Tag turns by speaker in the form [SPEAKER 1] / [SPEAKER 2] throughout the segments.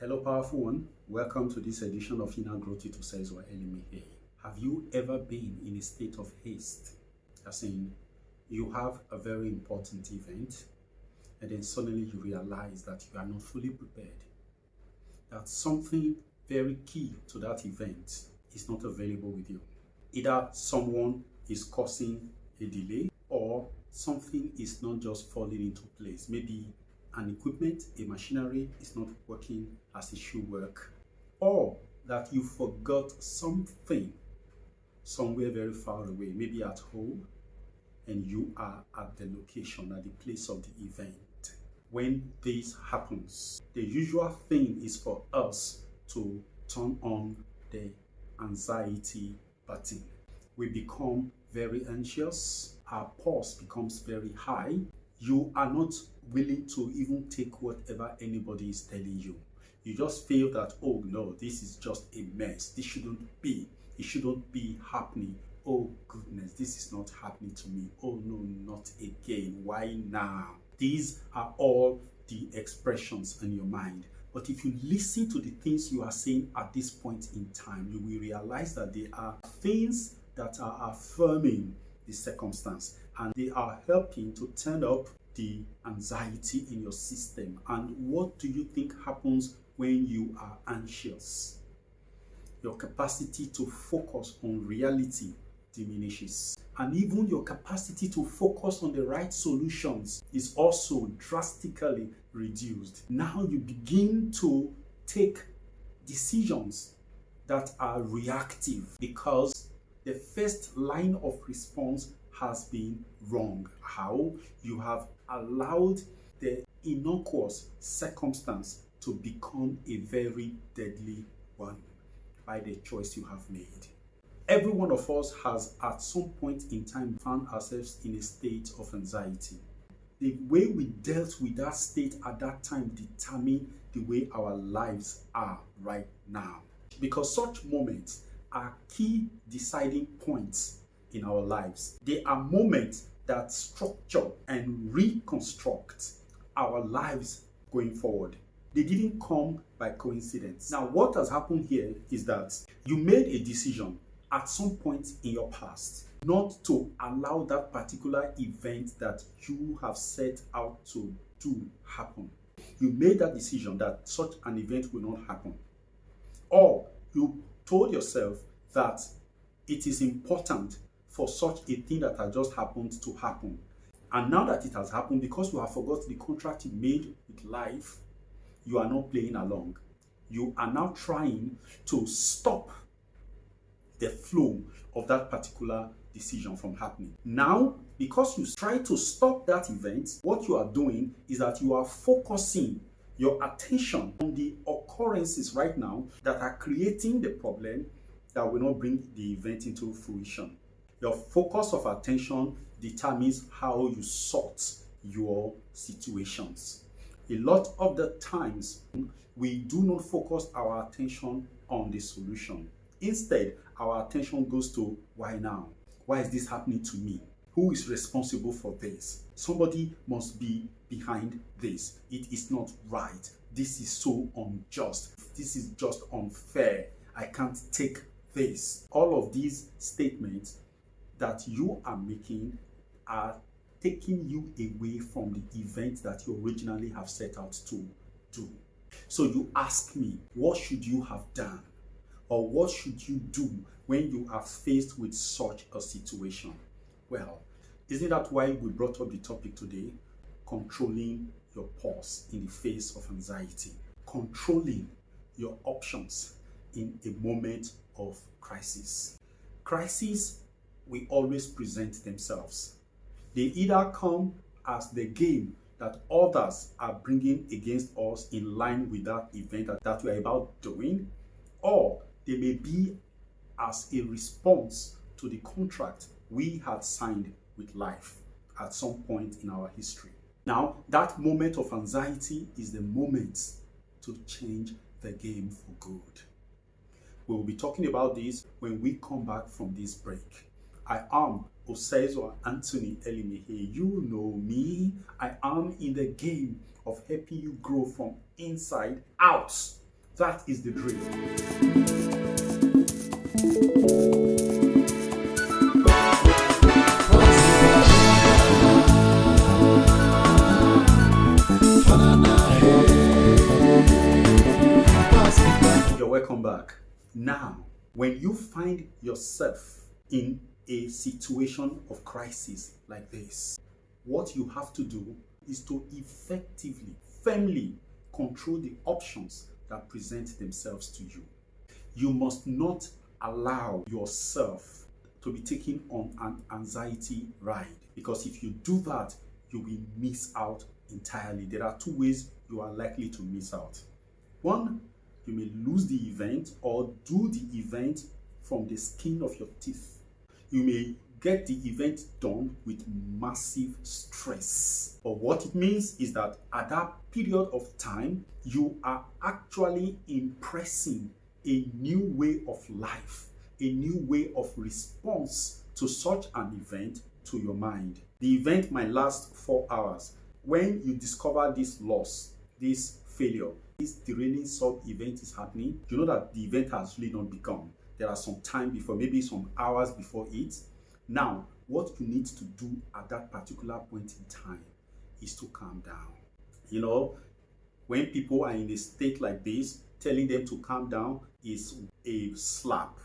[SPEAKER 1] Hello, powerful one. Welcome to this edition of Inner Growth to Says or Enormity. Have you ever been in a state of haste? As in, you have a very important event, and then suddenly you realize that you are not fully prepared, that something very key to that event is not available with you. Either someone is causing a delay, or something is not just falling into place. Maybe an equipment, a machinery is not working as it should work, or that you forgot something somewhere very far away, maybe at home, and you are at the location, at the place of the event. When this happens, the usual thing is for us to turn on the anxiety button. We become very anxious, our pulse becomes very high. You are not willing to even take whatever anybody is telling you. You just feel that, oh no, this is just a mess. This shouldn't be. It shouldn't be happening. Oh goodness, this is not happening to me. Oh no, not again. Why now? These are all the expressions in your mind. But if you listen to the things you are saying at this point in time, you will realize that they are things that are affirming the circumstance, and they are helping to turn up the anxiety in your system. And what do you think happens when you are anxious? Your capacity to focus on reality diminishes, and even your capacity to focus on the right solutions is also drastically reduced. Now you begin to take decisions that are reactive because the first line of response has been wrong. How? You have allowed the innocuous circumstance to become a very deadly one by the choice you have made. Every one of us has at some point in time found ourselves in a state of anxiety. The way we dealt with that state at that time determine the way our lives are right now. Because such moments are key deciding points in our lives. They are moments that structure and reconstruct our lives going forward. They didn't come by coincidence. Now, what has happened here is that you made a decision at some point in your past not to allow that particular event that you have set out to do happen. You made that decision that such an event will not happen. Or you told yourself that it is important for such a thing that has just happened to happen. And now that it has happened, because you have forgotten the contract you made with life, you are not playing along. You are now trying to stop the flow of that particular decision from happening. Now, because you try to stop that event, what you are doing is that you are focusing your attention on the occurrences right now that are creating the problem that will not bring the event into fruition. Your focus of attention determines how you sort your situations. A lot of the times, we do not focus our attention on the solution. Instead, our attention goes to why now? Why is this happening to me? Who is responsible for this? Somebody must be behind this. It is not right. This is so unjust. This is just unfair. I can't take this. All of these statements that you are making are taking you away from the event that you originally have set out to do. So you ask me, what should you have done? Or what should you do when you are faced with such a situation? Well, isn't that why we brought up the topic today? Controlling your pulse in the face of anxiety. Controlling your options in a moment of crisis. Crises will always present themselves. They either come as the game that others are bringing against us in line with that event that we are about doing, or they may be as a response to the contract we had signed with life at some point in our history. Now, that moment of anxiety is the moment to change the game for good. We will be talking about this when we come back from this break. I am Osezo Anthony Elimihe. You know me. I am in the game of helping you grow from inside out. That is the drill. You're welcome back. Now, when you find yourself in a situation of crisis like this, what you have to do is to effectively, firmly control the options that present themselves to you. You must not allow yourself to be taken on an anxiety ride, because if you do that, you will miss out entirely. There are two ways you are likely to miss out. One, you may lose the event or do the event from the skin of your teeth. You may get the event done with massive stress. But what it means is that at that period of time, you are actually impressing a new way of life, a new way of response to such an event to your mind. The event might last 4 hours. When you discover this loss, this failure, this derailing sub-event is happening, you know that the event has really not begun. There are some time before, maybe some hours before it. Now, what you need to do at that particular point in time is to calm down. You know, when people are in a state like this, telling them to calm down is a slap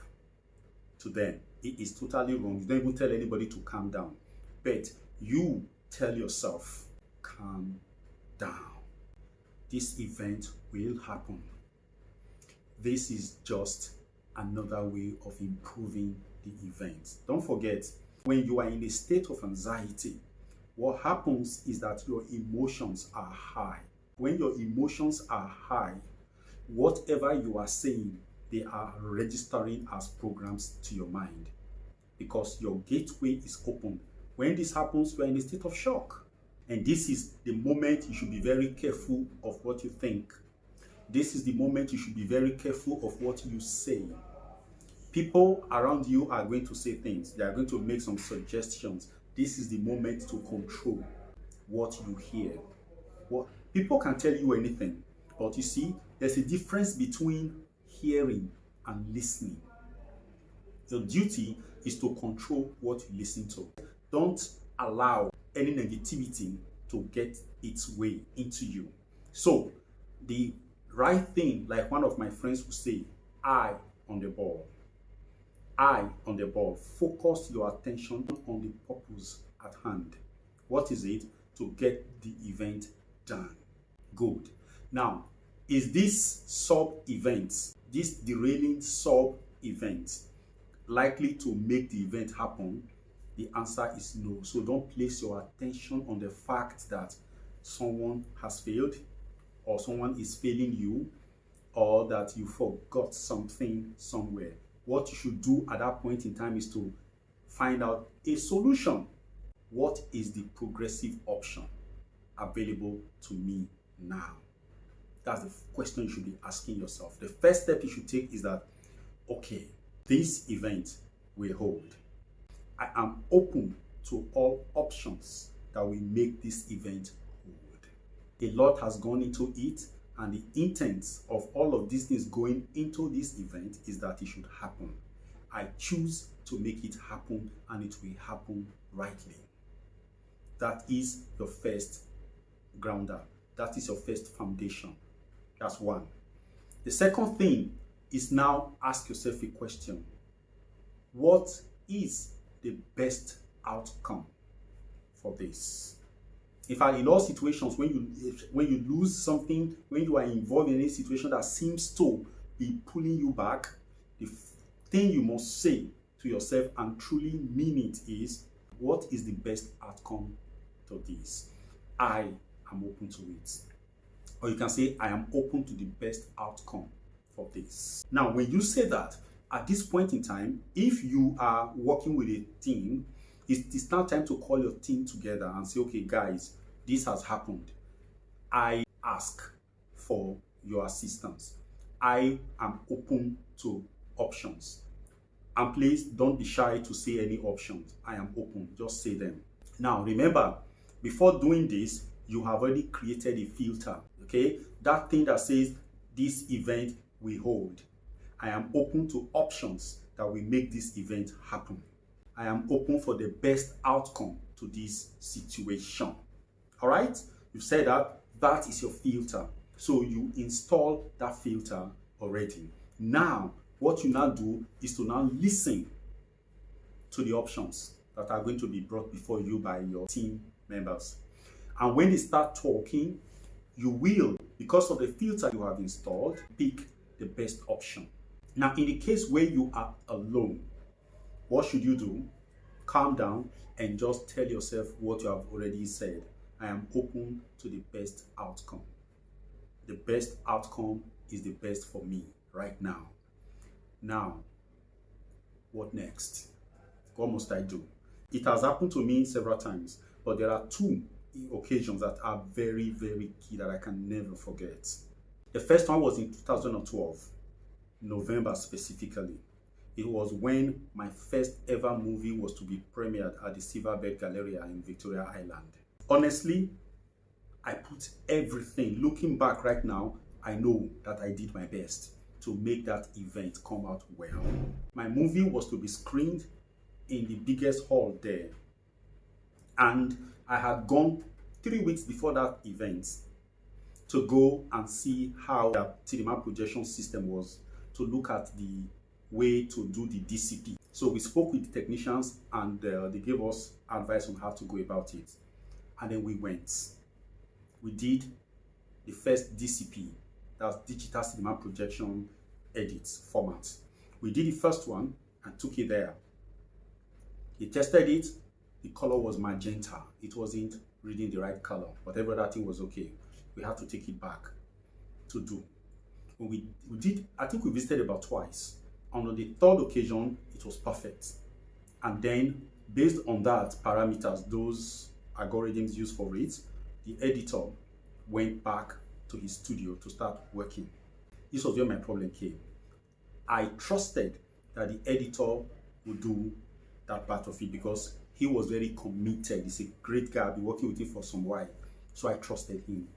[SPEAKER 1] to them. It is totally wrong. You don't even tell anybody to calm down. But you tell yourself, calm down. This event will happen. This is just another way of improving the event. Don't forget, when you are in a state of anxiety, what happens is that your emotions are high. When your emotions are high, whatever you are saying, they are registering as programs to your mind, because your gateway is open. When this happens, you are in a state of shock. And this is the moment you should be very careful of what you think. This is the moment you should be very careful of what you say. People around you are going to say things. They are going to make some suggestions. This is the moment to control what you hear. People can tell you anything, but you see, there's a difference between hearing and listening. Your duty is to control what you listen to. Don't allow any negativity to get its way into you. So the right thing, like one of my friends would say, eye on the ball. Eye on the ball. Focus your attention on the purpose at hand. What is it? To get the event done. Good. Now, is this sub-event, this derailing sub-event, likely to make the event happen? The answer is no. So don't place your attention on the fact that someone has failed, or someone is failing you, or that you forgot something somewhere. What you should do at that point in time is to find out a solution. What is the progressive option available to me now? That's the question you should be asking yourself. The first step you should take is that, okay, this event will hold. I am open to all options that will make this event hold. A lot has gone into it, and the intent of all of these things going into this event is that it should happen. I choose to make it happen, and it will happen rightly. That is your first grounder. That is your first foundation. That's one. The second thing is now ask yourself a question. What is the best outcome for this? In fact, in all situations, when you lose something, when you are involved in a situation that seems to be pulling you back, the thing you must say to yourself and truly mean it is, what is the best outcome to this? I am open to it. Or you can say, I am open to the best outcome for this. Now, when you say that, at this point in time, if you are working with a team, it's now time to call your team together and say, okay, guys, this has happened. I ask for your assistance. I am open to options. And please don't be shy to say any options. I am open. Just say them. Now, remember, before doing this, you have already created a filter. Okay? That thing that says this event we hold. I am open to options that will make this event happen. I am open for the best outcome to this situation. All right? You've said that. That is your filter. So you install that filter already. Now, what you now do is to now listen to the options that are going to be brought before you by your team members. And when they start talking, you will, because of the filter you have installed, pick the best option. Now, in the case where you are alone, what should you do? Calm down and just tell yourself what you have already said. I am open to the best outcome. The best outcome is the best for me right now. Now, what next? What must I do? It has happened to me several times, but there are two occasions that are very, very key that I can never forget. The first one was in 2012, November specifically. It was when my first ever movie was to be premiered at the Silverbird Galleria in Victoria Island. Honestly, I put everything. Looking back right now, I know that I did my best to make that event come out well. My movie was to be screened in the biggest hall there. And I had gone 3 weeks before that event to go and see how the cinema projection system was, to look at the way to do the DCP. So we spoke with the technicians and they gave us advice on how to go about it. And then we went. We did the first DCP, that's digital cinema projection edit format. We did the first one and took it there. He tested it, the color was magenta. It wasn't reading the right color. Whatever that thing was okay. We had to take it back to do. When we did, I think we visited about twice. On the third occasion, it was perfect. And then, based on that parameters, those algorithms used for it, the editor went back to his studio to start working. This was where my problem came. I trusted that the editor would do that part of it because he was very committed. He's a great guy. I've been working with him for some while. So I trusted him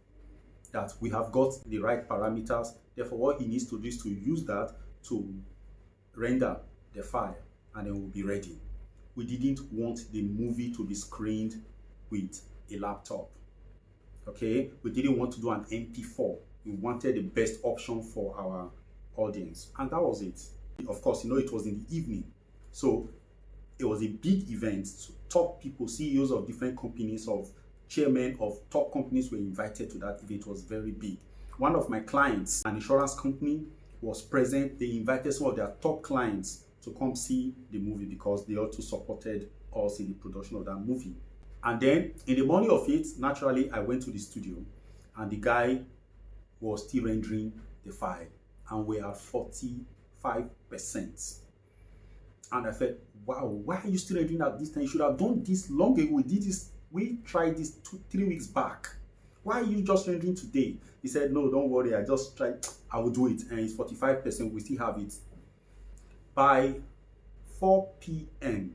[SPEAKER 1] that we have got the right parameters. Therefore, what he needs to do is to use that to render the file and then we'll be ready. We didn't want the movie to be screened with a laptop. Okay, we didn't want to do an MP4. We wanted the best option for our audience, and that was it. Of course, you know, it was in the evening, so it was a big event. So top people, CEOs of different companies, of chairmen of top companies were invited to that event. It was very big. One of my clients, an insurance company, was present. They invited some of their top clients to come see the movie because they also supported us in the production of that movie. And then in the morning of it, naturally, I went to the studio and the guy was still rendering the file and we are 45%. And I felt, wow, why are you still rendering at this time? You should have done this long ago. We tried this 3 weeks back. Why are you just rendering today? He said, no, don't worry. I just tried. I will do it. And it's 45%. We still have it. By 4 p.m.,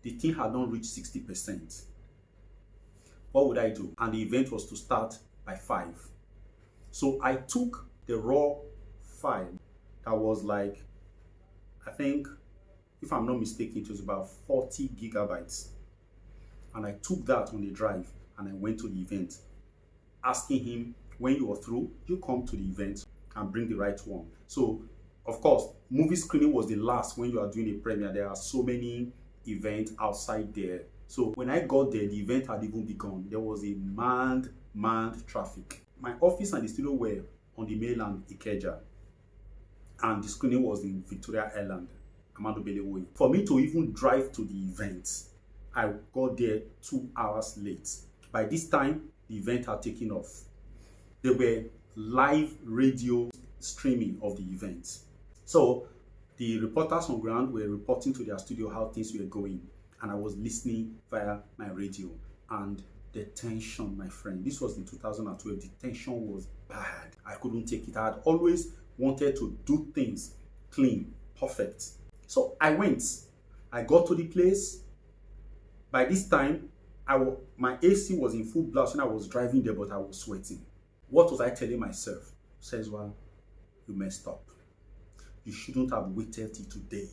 [SPEAKER 1] the thing had not reached 60%. What would I do? And the event was to start by 5. So I took the raw file that was like, I think, if I'm not mistaken, it was about 40 gigabytes. And I took that on the drive and I went to the event, asking him, when you are through, you come to the event and bring the right one. So, of course, movie screening was the last when you are doing a premiere. There are so many events outside there. So when I got there, the event had even begun. There was a manned traffic. My office and the studio were on the mainland, Ikeja. And the screening was in Victoria Island, Amado Belewoyi. For me to even drive to the event, I got there 2 hours late. By this time, the event had taken off. There were live radio streaming of the event. So the reporters on ground were reporting to their studio how things were going. And I was listening via my radio. And the tension, my friend, this was in 2012, the tension was bad. I couldn't take it. I had always wanted to do things clean, perfect. So I went. I got to the place. By this time, my AC was in full blast when I was driving there, but I was sweating. What was I telling myself? Says, well, you messed up. You shouldn't have waited till today.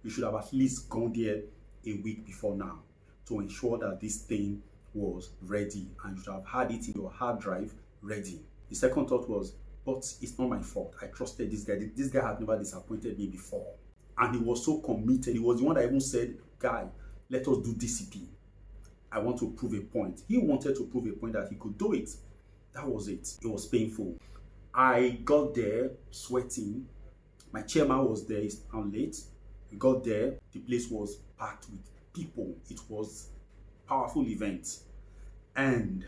[SPEAKER 1] You should have at least gone there a week before now to ensure that this thing was ready, and you should have had it in your hard drive ready. The second thought was, but it's not my fault. I trusted this guy. This guy had never disappointed me before. And he was so committed. He was the one that even said, guy, let us do DCP. I want to prove a point. He wanted to prove a point that he could do it. That was it. It was painful. I got there sweating. My chairman was there. He's late. We got there. The place was packed with people. It was a powerful event. And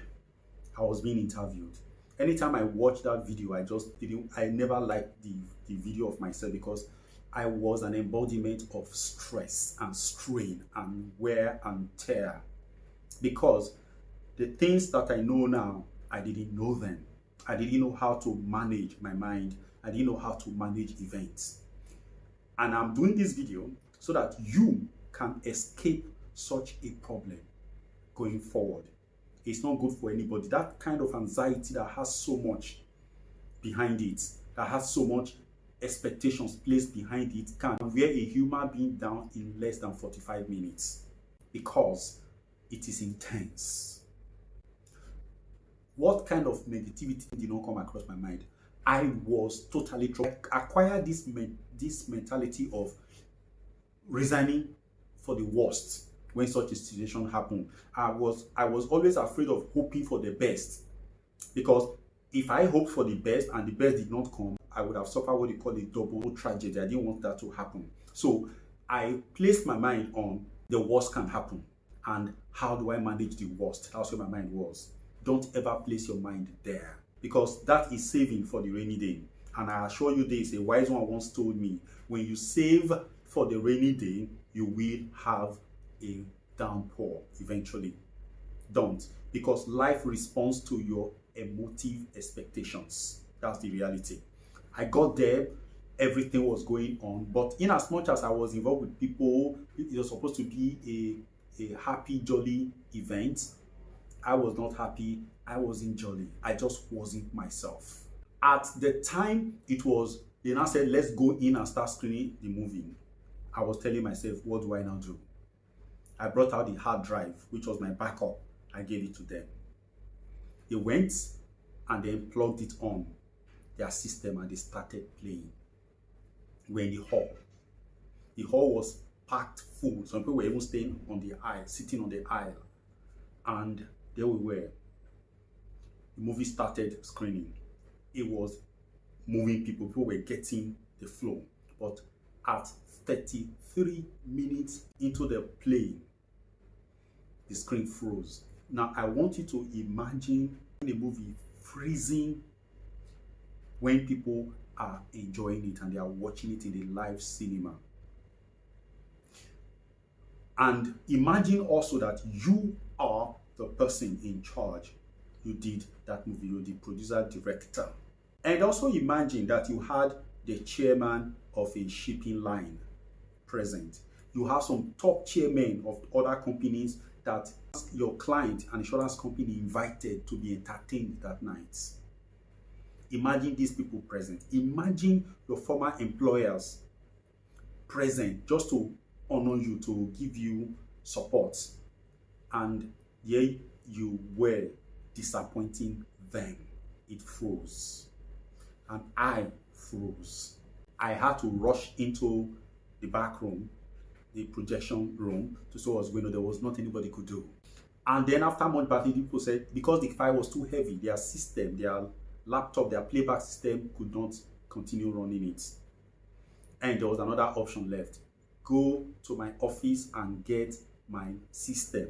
[SPEAKER 1] I was being interviewed. Anytime I watched that video, I never liked the video of myself, because I was an embodiment of stress and strain and wear and tear. Because the things that I know now, I didn't know then. I didn't know how to manage my mind. I didn't know how to manage events. And I'm doing this video so that you can escape such a problem going forward. It's not good for anybody. That kind of anxiety that has so much behind it, that has so much expectations placed behind it, can wear a human being down in less than 45 minutes because it is intense. What kind of negativity did not come across my mind? I was totally troubled. I acquired this mentality of resigning for the worst when such a situation happened. I was always afraid of hoping for the best, because if I hoped for the best and the best did not come, I would have suffered what they call a double tragedy. I didn't want that to happen. So I placed my mind on the worst can happen, and how do I manage the worst? That's where my mind was. Don't ever place your mind there, because that is saving for the rainy day. And I assure you this, a wise one once told me, when you save for the rainy day, you will have a downpour eventually. Don't, because life responds to your emotive expectations. That's the reality. I got there, everything was going on, but in as much as I was involved with people, it was supposed to be a happy, jolly event. I was not happy, I wasn't jolly, I just wasn't myself. At the time, they now said, let's go in and start screening the movie. I was telling myself, what do I now do? I brought out the hard drive, which was my backup. I gave it to them. They went and then plugged it on their system and they started playing. We were in the hall. The hall was packed full. Some people were even staying on the aisle, sitting on the aisle. And there we were. The movie started screening. It was moving people. People were getting the flow. But at 33 minutes into the play, the screen froze. Now, I want you to imagine the movie freezing when people are enjoying it and they are watching it in the live cinema. And imagine also that you are the person in charge. You did that movie, you're the producer, director. And also imagine that you had the chairman of a shipping line present. You have some top chairmen of other companies that your client, an insurance company, invited to be entertained that night. Imagine these people present. Imagine your former employers present just to honor you, to give you support. And here you were disappointing them. It froze. And I froze. I had to rush into the back room, the projection room, to see what was going on. There was nothing anybody could do. And then after much battling, people said because the file was too heavy, their system, their laptop, their playback system could not continue running it. And there was another option left. Go to my office and get my system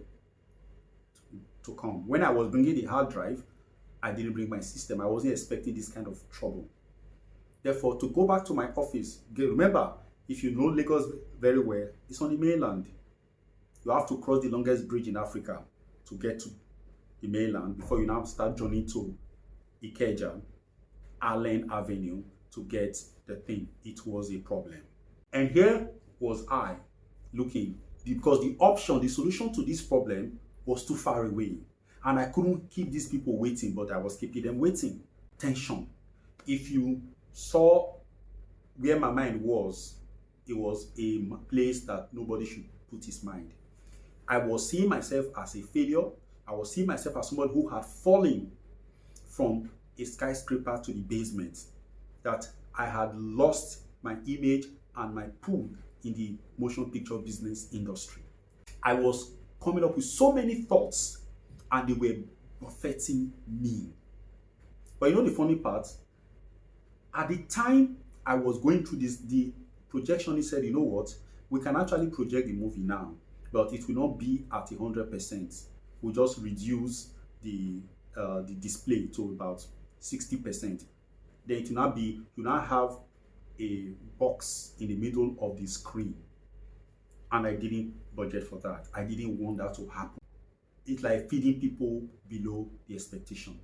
[SPEAKER 1] to come. When I was bringing the hard drive, I didn't bring my system. I wasn't expecting this kind of trouble. Therefore, to go back to my office, remember, if you know Lagos very well, it's on the mainland. You have to cross the longest bridge in Africa to get to the mainland before you now start journeying to Ikeja, Allen Avenue to get the thing. It was a problem. And here was I looking, because the option, the solution to this problem was too far away. And I couldn't keep these people waiting, but I was keeping them waiting. Tension. If you saw where my mind was, it was a place that nobody should put his mind. I was seeing myself as a failure. I was seeing myself as someone who had fallen from a skyscraper to the basement, that I had lost my image and my pool in the motion picture business industry. I was coming up with so many thoughts and they were buffeting me. But you know the funny part? At the time I was going through this, the projectionist said, you know what, we can actually project the movie now, but it will not be at 100%. We'll just reduce the display to about 60%. Then it will not be, you now have a box in the middle of the screen. And I didn't budget for that. I didn't want that to happen. It's like feeding people below the expectation.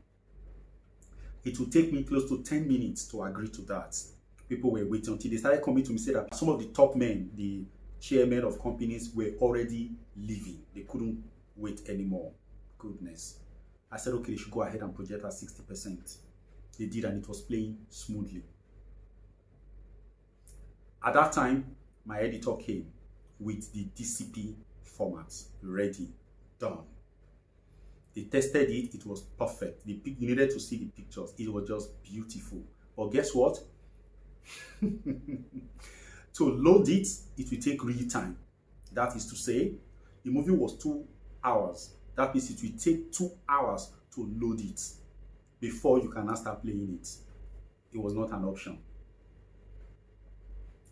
[SPEAKER 1] It will take me close to 10 minutes to agree to that. People were waiting until they started coming to me, say that some of the top men, the chairmen of companies, were already leaving. They couldn't wait anymore. Goodness. I said, okay, they should go ahead and project at 60%. They did, and it was playing smoothly. At that time, my editor came with the DCP format, ready, done. They tested it, it was perfect. You needed to see the pictures, it was just beautiful. But guess what? To load it, it will take real time. That is to say, the movie was 2 hours. That means it will take 2 hours to load it before you can now start playing it. It was not an option.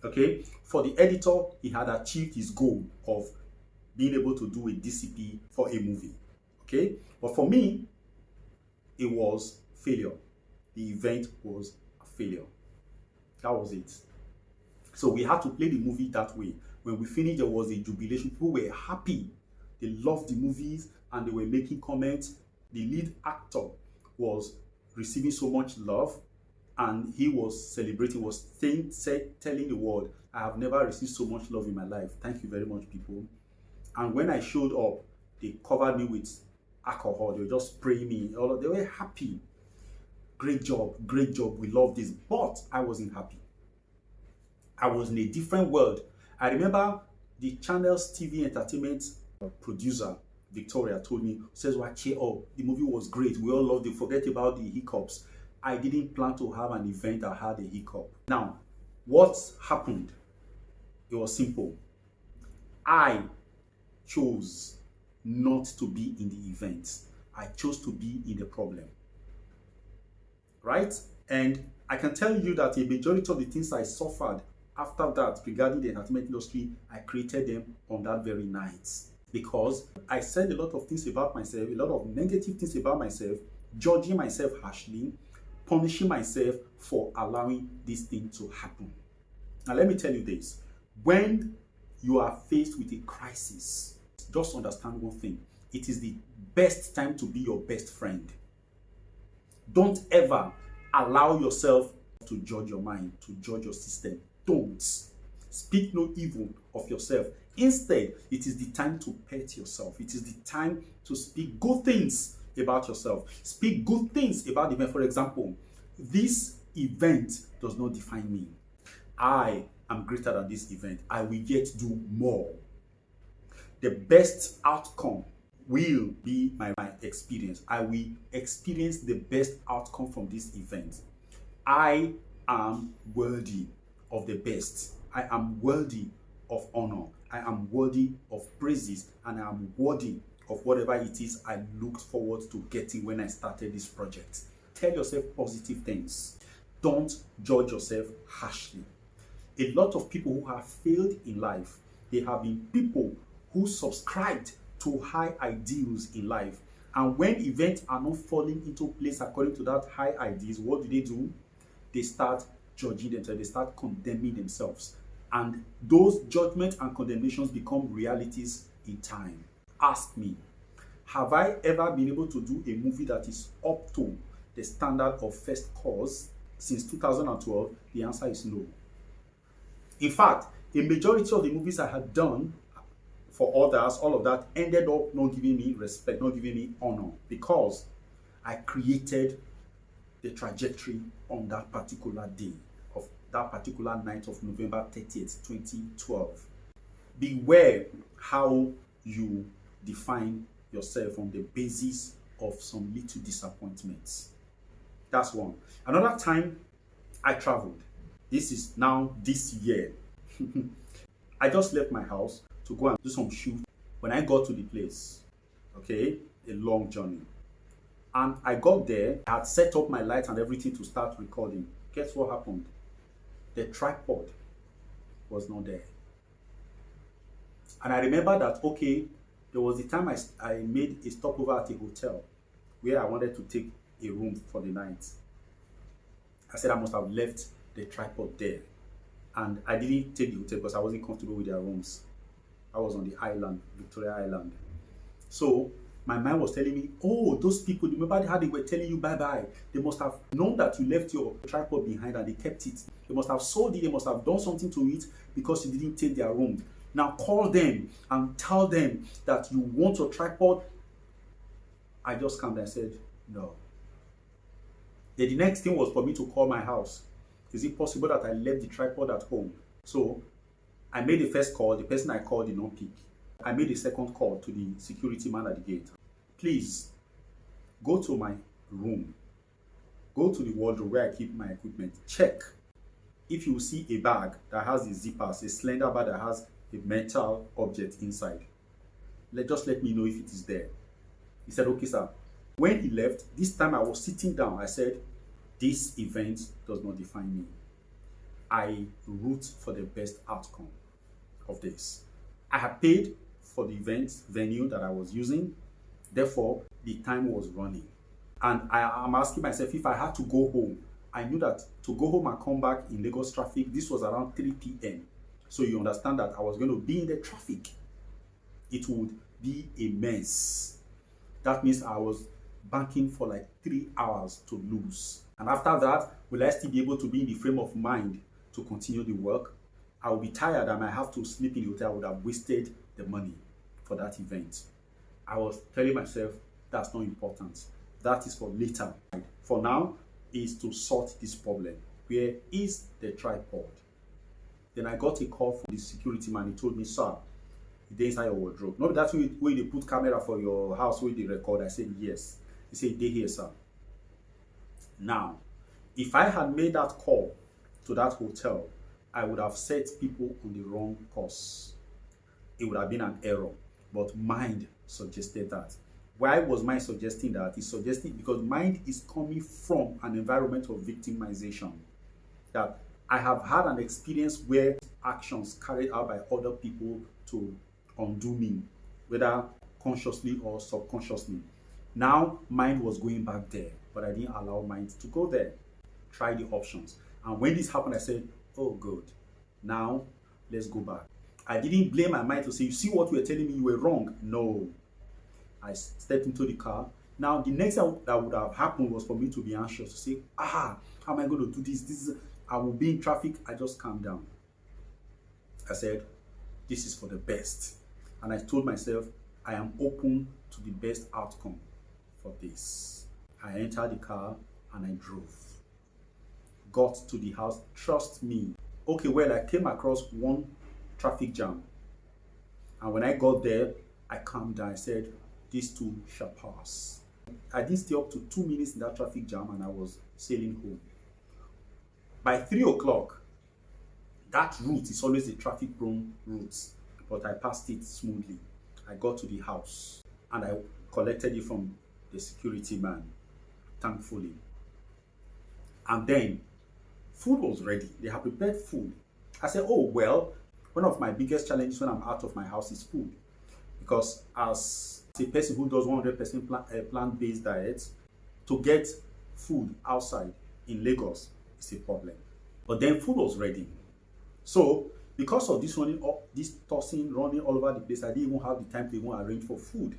[SPEAKER 1] Okay, for the editor, he had achieved his goal of being able to do a DCP for a movie. Okay, but for me, it was failure. The event was a failure. That was it. So we had to play the movie that way. When we finished, there was a jubilation. People were happy. They loved the movies and they were making comments. The lead actor was receiving so much love and he was celebrating, was telling the world, I have never received so much love in my life. Thank you very much, people. And when I showed up, they covered me with alcohol. They were just spraying me. They were happy. Great job, we love this. But I wasn't happy. I was in a different world. I remember the channel's TV entertainment producer, Victoria, told me, says, well, cheer up. The movie was great. We all loved it. Forget about the hiccups. I didn't plan to have an event that had a hiccup. Now, what happened? It was simple. I chose not to be in the event. I chose to be in the problem. Right? And I can tell you that a majority of the things I suffered after that regarding the entertainment industry, I created them on that very night. Because I said a lot of things about myself, a lot of negative things about myself, judging myself harshly, punishing myself for allowing this thing to happen. Now let me tell you this. When you are faced with a crisis, just understand one thing. It is the best time to be your best friend. Don't ever allow yourself to judge your mind, to judge your system. Don't. Speak no evil of yourself. Instead, it is the time to pet yourself. It is the time to speak good things about yourself. Speak good things about the event. For example, this event does not define me. I am greater than this event. I will yet do more. The best outcome will be my experience. I will experience the best outcome from this event. I am worthy of the best. I am worthy of honor. I am worthy of praises, and I am worthy of whatever it is I looked forward to getting when I started this project. Tell yourself positive things. Don't judge yourself harshly. A lot of people who have failed in life, they have been people who subscribed to high ideals in life. And when events are not falling into place according to that high ideals, what do? They start judging themselves. They start condemning themselves. And those judgments and condemnations become realities in time. Ask me, have I ever been able to do a movie that is up to the standard of First Cause since 2012? The answer is no. In fact, a majority of the movies I had done for others, all of that, ended up not giving me respect, not giving me honor, because I created the trajectory on that particular day. that particular night of November 30th, 2012. Beware how you define yourself on the basis of some little disappointments. That's one. Another time I traveled. This is now this year. I just left my house to go and do some shoot. When I got to the place, okay, a long journey. And I got there, I had set up my lights and everything to start recording. Guess what happened? The tripod was not there. And I remember that, okay, there was the time I made a stopover at a hotel where I wanted to take a room for the night. I said I must have left the tripod there. And I didn't take the hotel because I wasn't comfortable with their rooms. I was on the island, Victoria Island. So my mind was telling me, oh, those people, remember how they were telling you bye-bye? They must have known that you left your tripod behind and they kept it. They must have sold it, they must have done something to it because you didn't take their room. Now call them and tell them that you want your tripod. I just calmed and said, no. Then the next thing was for me to call my house. Is it possible that I left the tripod at home? So I made the first call. The person I called did not pick. I made a second call to the security man at the gate. Please, go to my room. Go to the wardrobe where I keep my equipment. Check. If you see a bag that has the zippers, a slender bag that has a metal object inside, just let me know if it is there. He said, okay, sir. When he left, this time I was sitting down. I said, this event does not define me. I root for the best outcome of this. I had paid for the event venue that I was using. Therefore, the time was running. And I'm asking myself, if I had to go home, I knew that to go home and come back in Lagos traffic, this was around 3 p.m. So you understand that I was going to be in the traffic. It would be a mess. That means I was banking for like 3 hours to lose. And after that, will I still be able to be in the frame of mind to continue the work? I will be tired. I might have to sleep in the hotel. I would have wasted the money for that event. I was telling myself, that's not important. That is for later. For now, is to sort this problem. Where is the tripod? Then I got a call from the security man. He told me, sir, it's inside your wardrobe. Not that way they put camera for your house where they record. I said, yes. He said, they here, sir. Now, if I had made that call to that hotel, I would have set people on the wrong course. It would have been an error. But mind suggested that. Why was mind suggesting that? It suggested because mind is coming from an environment of victimization. That I have had an experience where actions carried out by other people to undo me, whether consciously or subconsciously. Now, mind was going back there, but I didn't allow mind to go there. Try the options. And when this happened, I said, oh, good. Now, let's go back. I didn't blame my mind to say, you see what you were telling me, you were wrong. No. I stepped into the car. Now, the next thing that would have happened was for me to be anxious, to say, how am I going to do this? I will be in traffic. I just calmed down. I said, this is for the best. And I told myself, I am open to the best outcome for this. I entered the car and I drove. Got to the house. Trust me. Okay, well, I came across one traffic jam. And when I got there, I calmed down. I said, these two shall pass. I didn't stay up to 2 minutes in that traffic jam and I was sailing home. By 3 o'clock, that route is always a traffic-prone route, but I passed it smoothly. I got to the house and I collected it from the security man, thankfully. And then food was ready. They had prepared food. I said, oh, well, one of my biggest challenges when I'm out of my house is food. Because as a person who does 100% plant-based diet, to get food outside in Lagos is a problem. But then food was ready. So because of this running all over the place, I didn't even have the time to even arrange for food.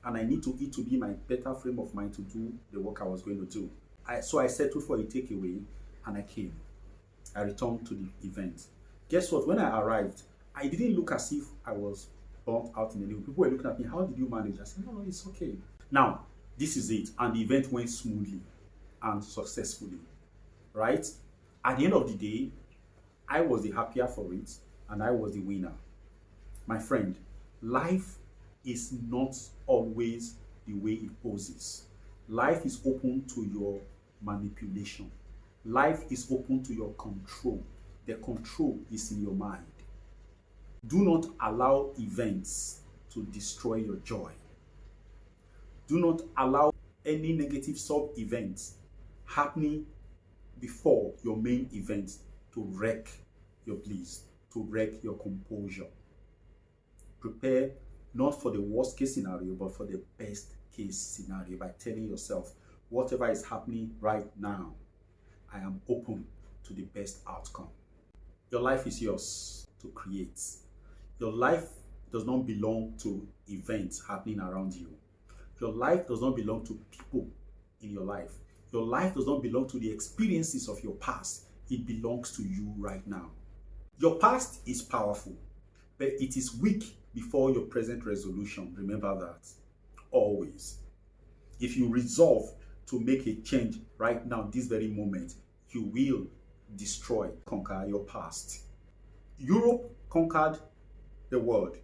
[SPEAKER 1] And I need to eat to be my better frame of mind to do the work I was going to do. So I settled for a takeaway and I came. I returned to the event. Guess what? When I arrived, I didn't look as if I was burnt out in any way. People were looking at me, how did you manage? I said, no, it's okay. Now, this is it. And the event went smoothly and successfully, right? At the end of the day, I was the happier for it, and I was the winner. My friend, life is not always the way it poses. Life is open to your manipulation. Life is open to your control. The control is in your mind. Do not allow events to destroy your joy. Do not allow any negative sub-events happening before your main event to wreck your bliss, to wreck your composure. Prepare not for the worst case scenario, but for the best case scenario by telling yourself, whatever is happening right now, I am open to the best outcome. Your life is yours to create. Your life does not belong to events happening around you. Your life does not belong to people in your life. Your life does not belong to the experiences of your past. It belongs to you right now. Your past is powerful, but it is weak before your present resolution. Remember that. Always. If you resolve to make a change right now, this very moment, you will conquer your past. Europe conquered the world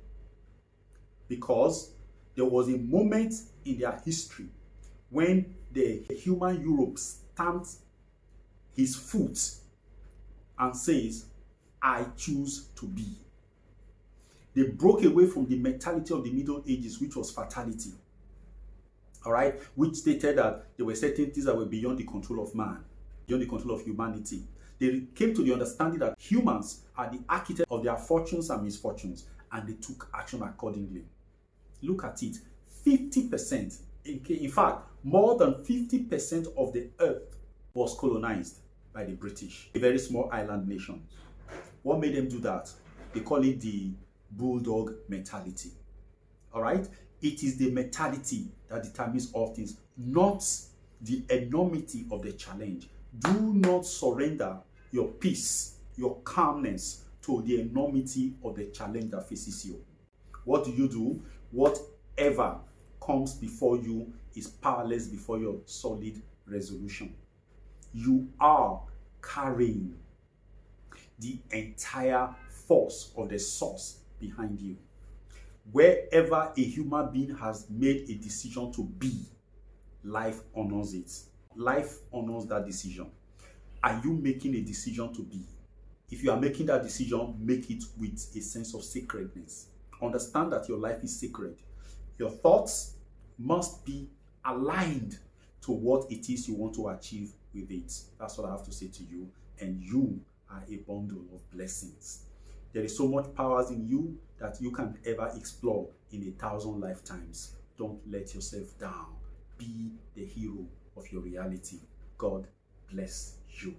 [SPEAKER 1] because there was a moment in their history when the human Europe stamped his foot and says, I choose to be. They broke away from the mentality of the Middle Ages, which was fatality. All right, which stated that there were certain things that were beyond the control of man, beyond the control of humanity. They came to the understanding that humans are the architects of their fortunes and misfortunes, and they took action accordingly. Look at it, 50%, in fact, more than 50% of the earth was colonized by the British, a very small island nation. What made them do that? They call it the bulldog mentality. All right? It is the mentality that determines all things, not the enormity of the challenge. Do not surrender your peace, your calmness to the enormity of the challenge that faces you. What do? Whatever comes before you is powerless before your solid resolution. You are carrying the entire force of the source behind you. Wherever a human being has made a decision to be, life honors it. Life honors that decision. Are you making a decision to be? If you are making that decision, make it with a sense of sacredness. Understand that your life is sacred. Your thoughts must be aligned to what it is you want to achieve with it. That's what I have to say to you. And you are a bundle of blessings. There is so much power in you that you can ever explore in 1,000 lifetimes. Don't let yourself down. Be the hero of your reality. God bless you.